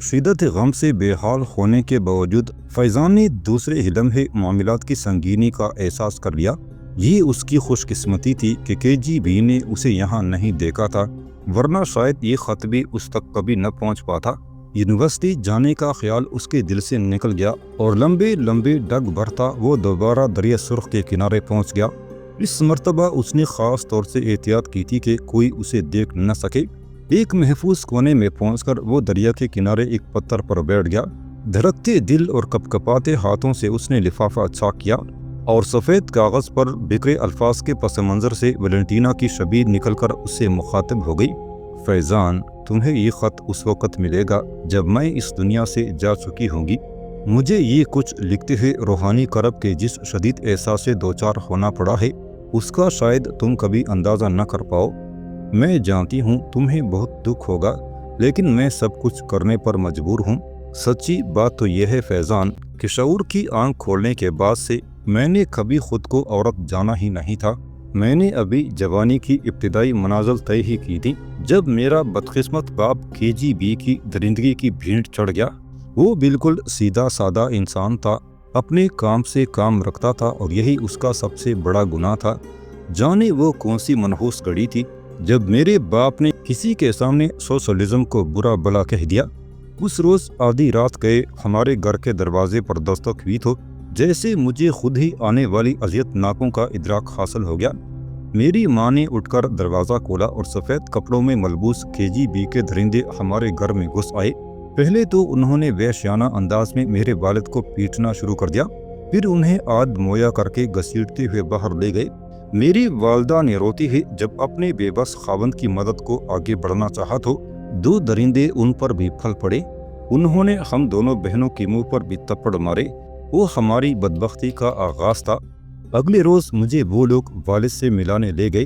شدت غم سے بے حال ہونے کے باوجود فیضان نے دوسرے ہی لمحے معاملات کی سنگینی کا احساس کر لیا۔ یہ اس کی خوش قسمتی تھی کہ KGB نے اسے یہاں نہیں دیکھا تھا، ورنہ شاید یہ خط بھی اس تک کبھی نہ پہنچ پاتا۔ یونیورسٹی جانے کا خیال اس کے دل سے نکل گیا اور لمبے لمبے ڈگ بھرتا وہ دوبارہ دریا سرخ کے کنارے پہنچ گیا۔ اس مرتبہ اس نے خاص طور سے احتیاط کی تھی کہ کوئی اسے دیکھ نہ سکے۔ ایک محفوظ کونے میں پہنچ کر وہ دریا کے کنارے ایک پتھر پر بیٹھ گیا۔ دھڑکتے دل اور کپکپاتے ہاتھوں سے اس نے لفافہ چاک کیا اور سفید کاغذ پر بکھرے الفاظ کے پس منظر سے ویلنٹینا کی شبیہ نکل کر اس سے مخاطب ہو گئی۔ فیضان، تمہیں یہ خط اس وقت ملے گا جب میں اس دنیا سے جا چکی ہوں گی۔ مجھے یہ کچھ لکھتے ہوئے روحانی کرب کے جس شدید احساس سے دوچار ہونا پڑا ہے اس کا شاید تم کبھی اندازہ نہ کر پاؤ۔ میں جانتی ہوں تمہیں بہت دکھ ہوگا، لیکن میں سب کچھ کرنے پر مجبور ہوں۔ سچی بات تو یہ ہے فیضان کہ شعور کی آنکھ کھولنے کے بعد سے میں نے کبھی خود کو عورت جانا ہی نہیں تھا۔ میں نے ابھی جوانی کی ابتدائی منازل طے ہی کی تھی جب میرا بدقسمت باپ KGB کی درندگی کی بھینٹ چڑھ گیا۔ وہ بالکل سیدھا سادہ انسان تھا، اپنے کام سے کام رکھتا تھا اور یہی اس کا سب سے بڑا گناہ تھا۔ جانے وہ کون سی منحوس گھڑی تھی جب میرے باپ نے کسی کے سامنے سوشلزم کو برا بلا کہہ دیا۔ اس روز آدھی رات گئے ہمارے گھر کے دروازے پر دستک ہوئی تو جیسے مجھے خود ہی آنے والی اذیت ناکوں کا ادراک حاصل ہو گیا۔ میری ماں نے اٹھ کر دروازہ کھولا اور سفید کپڑوں میں ملبوس KGB کے درندے ہمارے گھر میں گھس آئے۔ پہلے تو انہوں نے وحشیانہ انداز میں میرے والد کو پیٹنا شروع کر دیا، پھر انہیں آد مویا کر کے گھسیٹتے ہوئے باہر لے گئے۔ میری والدہ نے روتی ہوئی جب اپنے بے بس خاوند کی مدد کو آگے بڑھنا چاہا تو دو درندے ان پر بھی پھل پڑے۔ انہوں نے ہم دونوں بہنوں کے منہ پر بھی تپڑ مارے۔ وہ ہماری بدبختی کا آغاز تھا۔ اگلے روز مجھے وہ لوگ والد سے ملانے لے گئے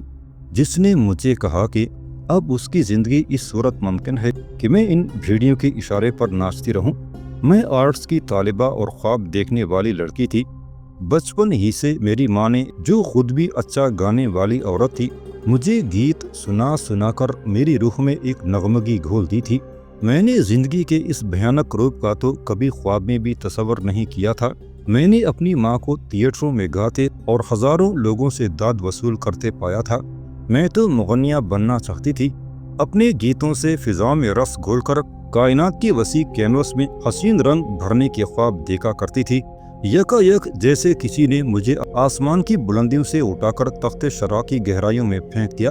جس نے مجھے کہا کہ اب اس کی زندگی اس صورت ممکن ہے کہ میں ان بھیڑیوں کے اشارے پر ناچتی رہوں۔ میں آرٹس کی طالبہ اور خواب دیکھنے والی لڑکی تھی۔ بچپن ہی سے میری ماں نے، جو خود بھی اچھا گانے والی عورت تھی، مجھے گیت سنا سنا کر میری روح میں ایک نغمگی گھول دی تھی۔ میں نے زندگی کے اس بھیانک روپ کا تو کبھی خواب میں بھی تصور نہیں کیا تھا۔ میں نے اپنی ماں کو تھیٹروں میں گاتے اور ہزاروں لوگوں سے داد وصول کرتے پایا تھا۔ میں تو مغنیہ بننا چاہتی تھی۔ اپنے گیتوں سے فضا میں رس گھول کر کائنات کی وسیع کینوس میں حسین رنگ بھرنے کے خواب دیکھا کرتی تھی۔ یکایک جیسے کسی نے مجھے آسمان کی بلندیوں سے اٹھا کر تخت شرح کی گہرائیوں میں پھینک دیا۔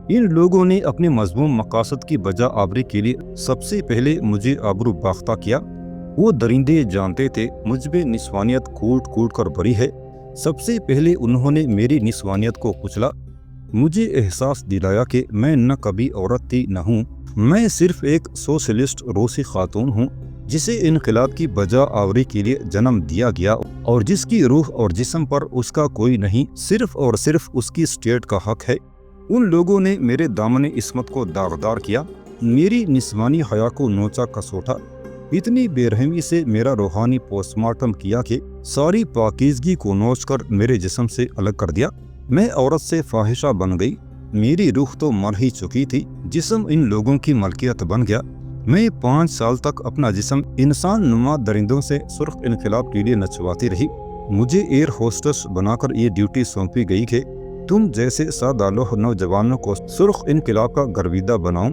ان لوگوں نے اپنے مذموم مقاصد کی بجا آوری کے لیے سب سے پہلے مجھے آبرو باختہ کیا۔ وہ درندے جانتے تھے مجھ میں نسوانیت کوٹ کوٹ کر بھری ہے۔ سب سے پہلے انہوں نے میری نسوانیت کو کچلا، مجھے احساس دلایا کہ میں نہ کبھی عورت تھی نہ ہوں۔ میں صرف ایک سوشلسٹ روسی خاتون ہوں جسے انقلاب کی بجا آوری کے لیے جنم دیا گیا اور جس کی روح اور جسم پر اس کا کوئی نہیں، صرف اور صرف اس کی اسٹیٹ کا حق ہے۔ ان لوگوں نے میرے دامن عصمت کو داغدار کیا، میری نسوانی حیا کو نوچا کسوٹا، اتنی بے رحمی سے میرا روحانی پوسٹ مارٹم کیا کہ ساری پاکیزگی کو نوچ کر میرے جسم سے الگ کر دیا۔ میں عورت سے فاحشہ بن گئی۔ میری روح تو مر ہی چکی تھی، جسم ان لوگوں کی ملکیت بن گیا۔ میں 5 سال تک اپنا جسم انسان نما درندوں سے سرخ انقلاب کے لیے نچواتی رہی۔ مجھے ایئر ہوسٹس بنا کر یہ ڈیوٹی سونپی گئی کہ تم جیسے سادہ لوح نوجوانوں کو سرخ انقلاب کا گرویدہ بناؤں۔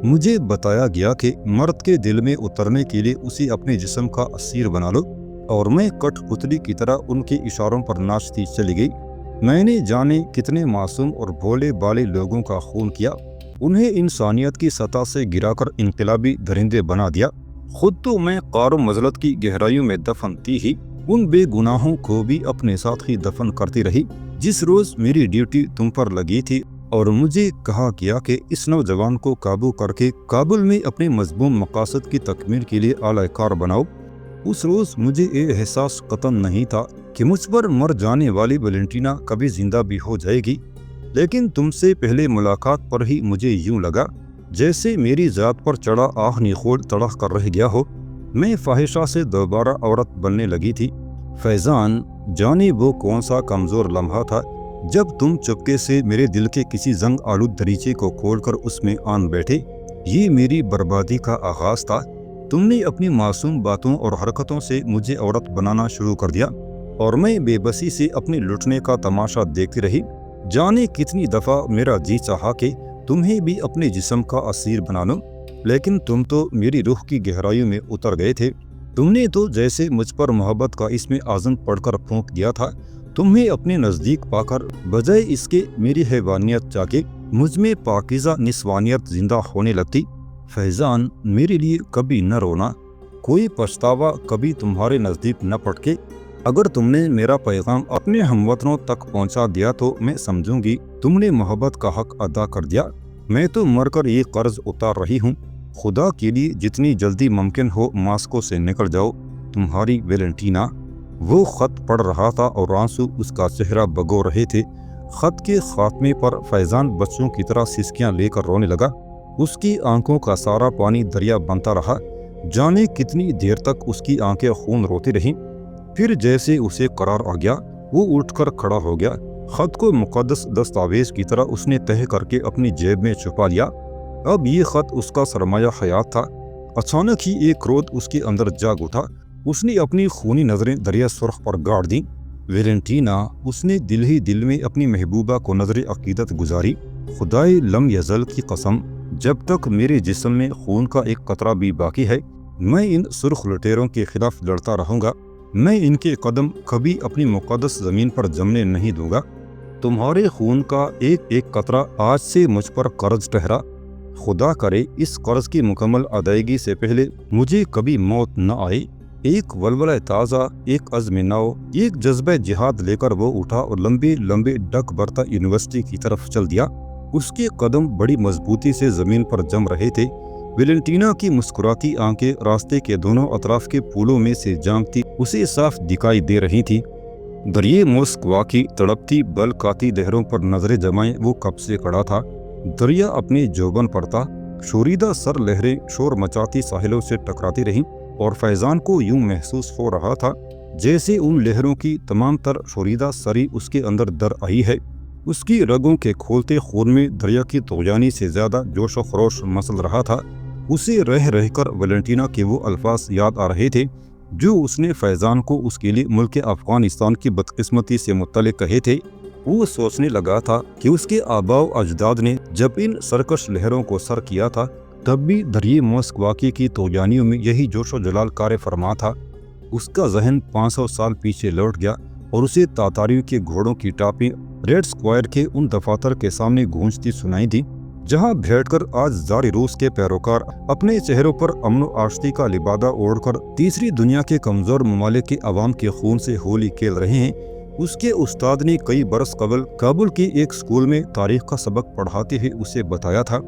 مجھے بتایا گیا کہ مرد کے دل میں اترنے کے لیے اسے اپنے جسم کا اسیر بنا لو، اور میں کٹ پتلی کی طرح ان کے اشاروں پر ناچتی چلی گئی۔ میں نے جانے کتنے معصوم اور بھولے بالے لوگوں کا خون کیا، انہیں انسانیت کی سطح سے گرا کر انقلابی درندے بنا دیا۔ خود تو میں قار و مذلت کی گہرائیوں میں دفن تھی ہی، ان بے گناہوں کو بھی اپنے ساتھ ہی دفن کرتی رہی۔ جس روز میری ڈیوٹی تم پر لگی تھی اور مجھے کہا گیا کہ اس نوجوان کو قابو کر کے کابل میں اپنے مذموم مقاصد کی تکمیل کے لیے اعلی کار بناؤ، اس روز مجھے یہ احساس قطعاً نہیں تھا کہ مجھ پر مر جانے والی ویلنٹینا کبھی زندہ بھی ہو جائے گی۔ لیکن تم سے پہلے ملاقات پر ہی مجھے یوں لگا جیسے میری ذات پر چڑھا آہ نخوڑ تڑح کر رہ گیا ہو۔ میں فاحشہ سے دوبارہ عورت بننے لگی تھی۔ فیضان، جانے وہ کون سا کمزور لمحہ تھا جب تم چپکے سے میرے دل کے کسی زنگ آلود دریچے کو کھول کر اس میں آن بیٹھے۔ یہ میری بربادی کا آغاز تھا۔ تم نے اپنی معصوم باتوں اور حرکتوں سے مجھے عورت بنانا شروع کر دیا اور میں بے بسی سے اپنے لٹنے کا تماشا دیکھتی رہی۔ جانے کتنی دفعہ میرا جی چاہا کہ تمہیں بھی اپنے جسم کا اسیر بنا لوں، لیکن تم تو میری روح کی گہرائیوں میں اتر گئے تھے۔ تم نے تو جیسے مجھ پر محبت کا اسم اعظم پڑھ کر پھونک دیا تھا۔ تمہیں اپنے نزدیک پا کر بجائے اس کے میری حیوانیت جاگے مجھ میں پاکیزہ نسوانیت زندہ ہونے لگتی۔ فیضان، میرے لیے کبھی نہ رونا، کوئی پچھتاوا کبھی تمہارے نزدیک نہ پٹکے۔ اگر تم نے میرا پیغام اپنے ہموطنوں تک پہنچا دیا تو میں سمجھوں گی تم نے محبت کا حق ادا کر دیا۔ میں تو مر کر یہ قرض اتار رہی ہوں۔ خدا کے لیے جتنی جلدی ممکن ہو ماسکو سے نکل جاؤ، تمہاری ویلنٹینا۔ وہ خط پڑھ رہا تھا اور آنسو اس کا چہرہ بھگو رہے تھے۔ خط کے خاتمے پر فیضان بچوں کی طرح سسکیاں لے کر رونے لگا۔ اس کی آنکھوں کا سارا پانی دریا بنتا رہا۔ جانے کتنی دیر تک اس کی آنکھیں خون روتی رہیں۔ پھر جیسے اسے قرار آ گیا، وہ اٹھ کر کھڑا ہو گیا۔ خط کو مقدس دستاویز کی طرح اس نے تہہ کر کے اپنی جیب میں چھپا لیا۔ اب یہ خط اس کا سرمایہ حیات تھا۔ اچانک ہی ایک کرودھ اس کے اندر جاگ اٹھا۔ اس نے اپنی خونی نظریں دریا سرخ پر گاڑ دیں۔ ویلنٹینا، اس نے دل ہی دل میں اپنی محبوبہ کو نظر عقیدت گزاری۔ خدائے لم یزل کی قسم، جب تک میرے جسم میں خون کا ایک قطرہ بھی باقی ہے، میں ان سرخ لٹیروں کے خلاف لڑتا رہوں گا۔ میں ان کے قدم کبھی اپنی مقدس زمین پر جمنے نہیں دوں گا۔ تمہارے خون کا ایک ایک قطرہ آج سے مجھ پر قرض ٹھہرا۔ خدا کرے اس قرض کی مکمل ادائیگی سے پہلے مجھے کبھی موت نہ آئے۔ ایک ولولہ تازہ، ایک عزم نو، ایک جذبہ جہاد لے کر وہ اٹھا اور لمبے لمبے ڈگ برتا یونیورسٹی کی طرف چل دیا۔ اس کے قدم بڑی مضبوطی سے زمین پر جم رہے تھے۔ ویلنٹینا کی مسکراتی آنکھیں راستے کے دونوں اطراف کے پھولوں میں سے جانکتی اسے صاف دکھائی دے رہی تھی۔ دریائے موسکوا کی تڑپتی بلکاتی لہروں پر نظریں جمائے وہ کب سے کھڑا تھا۔ دریا اپنے جوبن پر تھا۔ شوریدہ سر لہریں شور مچاتی ساحلوں سے ٹکراتی رہیں اور فیضان کو یوں محسوس ہو رہا تھا جیسے ان لہروں کی تمام تر شوریدہ سری اس کے اندر در آئی ہے۔ اس کی رگوں کے کھولتے خون میں دریا کی طغیانی سے زیادہ جوش و خروش مسل رہا تھا۔ اسے رہ رہ کر ویلنٹینا کے وہ الفاظ یاد آ رہے تھے جو اس نے فیضان کو اس کے لیے ملک افغانستان کی بدقسمتی سے متعلق کہے تھے۔ وہ سوچنے لگا تھا کہ اس کے آباء و اجداد نے جب ان سرکش لہروں کو سر کیا تھا تب بھی دریائے موسکواکی کی طغیانیوں میں یہی جوش و جلال کار فرما تھا۔ اس کا ذہن 500 سال پیچھے لوٹ گیا اور اسے تاتاریوں کے گھوڑوں کی ٹاپیں ریڈ اسکوائر کے ان دفاتر کے سامنے گونجتی سنائی دی جہاں بیٹھ کر آج زار روس کے پیروکار اپنے چہروں پر امن و آشتی کا لبادہ اوڑھ کر تیسری دنیا کے کمزور ممالک کے عوام کے خون سے ہولی کھیل رہے ہیں۔ اس کے استاد نے کئی برس قبل کابل کے ایک اسکول میں تاریخ کا سبق پڑھاتے ہوئے اسے بتایا تھا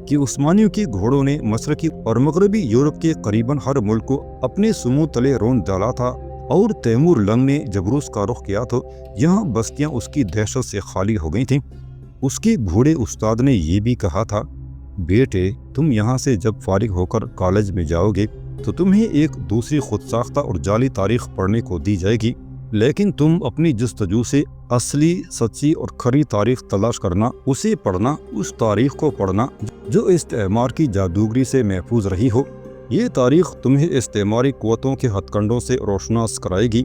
کہ عثمانیوں کے گھوڑوں نے مشرقی اور مغربی یورپ کے قریباً ہر ملک کو اپنے سمو تلے رون ڈالا تھا، اور تیمور لنگ نے جب روس کا رخ کیا تو یہاں بستیاں اس کی دہشت سے خالی ہو گئی تھیں۔ اس کے بوڑھے استاد نے یہ بھی کہا تھا، بیٹے تم یہاں سے جب فارغ ہو کر کالج میں جاؤ گے تو تمہیں ایک دوسری خود ساختہ اور جعلی تاریخ پڑھنے کو دی جائے گی، لیکن تم اپنی جستجو سے اصلی، سچی اور کھری تاریخ تلاش کرنا، اسے پڑھنا، اس تاریخ کو پڑھنا جو استعمار کی جادوگری سے محفوظ رہی ہو۔ یہ تاریخ تمہیں استعماری قوتوں کے ہتھ کنڈوں سے روشناس کرائے گی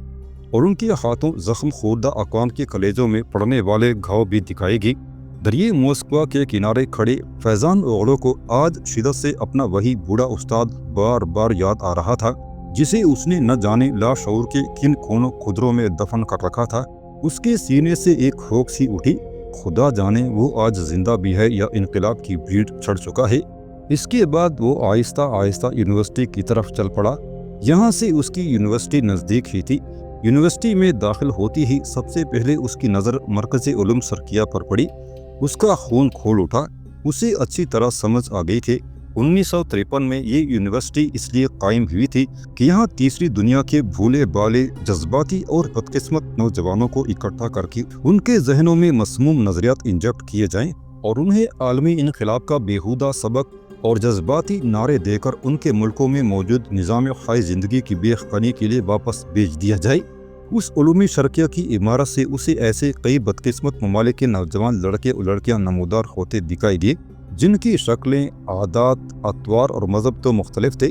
اور ان کے ہاتھوں زخم خوردہ اقوام کے کلیجوں میں پڑنے والے گھاؤ بھی دکھائے گی۔ دریائے موسکوا کے کنارے کھڑے فیضان اوغلو کو آج شدت سے اپنا وہی بوڑھا استاد بار بار یاد آ رہا تھا جسے اس نے نہ جانے لاشعور کے کن کونوں خدروں میں دفن کر رکھا تھا۔ اس کے سینے سے ایک ہوک سی اٹھی، خدا جانے وہ آج زندہ بھی ہے یا انقلاب کی بھیڑ چڑھ چکا ہے۔ اس کے بعد وہ آہستہ آہستہ یونیورسٹی کی طرف چل پڑا۔ یہاں سے اس کی یونیورسٹی نزدیک ہی تھی۔ یونیورسٹی میں داخل ہوتی ہی سب سے پہلے اس کی نظر مرکز علوم سرکیہ پر پڑی۔ اس کا خون کھول اٹھا۔ اسے اچھی طرح سمجھ آ گئی تھی 1953 میں یہ یونیورسٹی اس لیے قائم ہوئی تھی کہ یہاں تیسری دنیا کے بھولے بالے جذباتی اور بدقسمت نوجوانوں کو اکٹھا کر کے ان کے ذہنوں میں مسموم نظریات انجیکٹ کیے جائیں اور انہیں عالمی انقلاب کا بیہودہ سبق اور جذباتی نعرے دے کر ان کے ملکوں میں موجود نظام خواہ زندگی کی بے خبری کے لیے واپس بھیج دیا جائے۔ اس علومی شرکیہ کی عمارت سے اسے ایسے کئی بدقسمت ممالک کے نوجوان لڑکے اور لڑکیاں نمودار ہوتے دکھائی دیے جن کی شکلیں، عادات، اطوار اور مذہب تو مختلف تھے،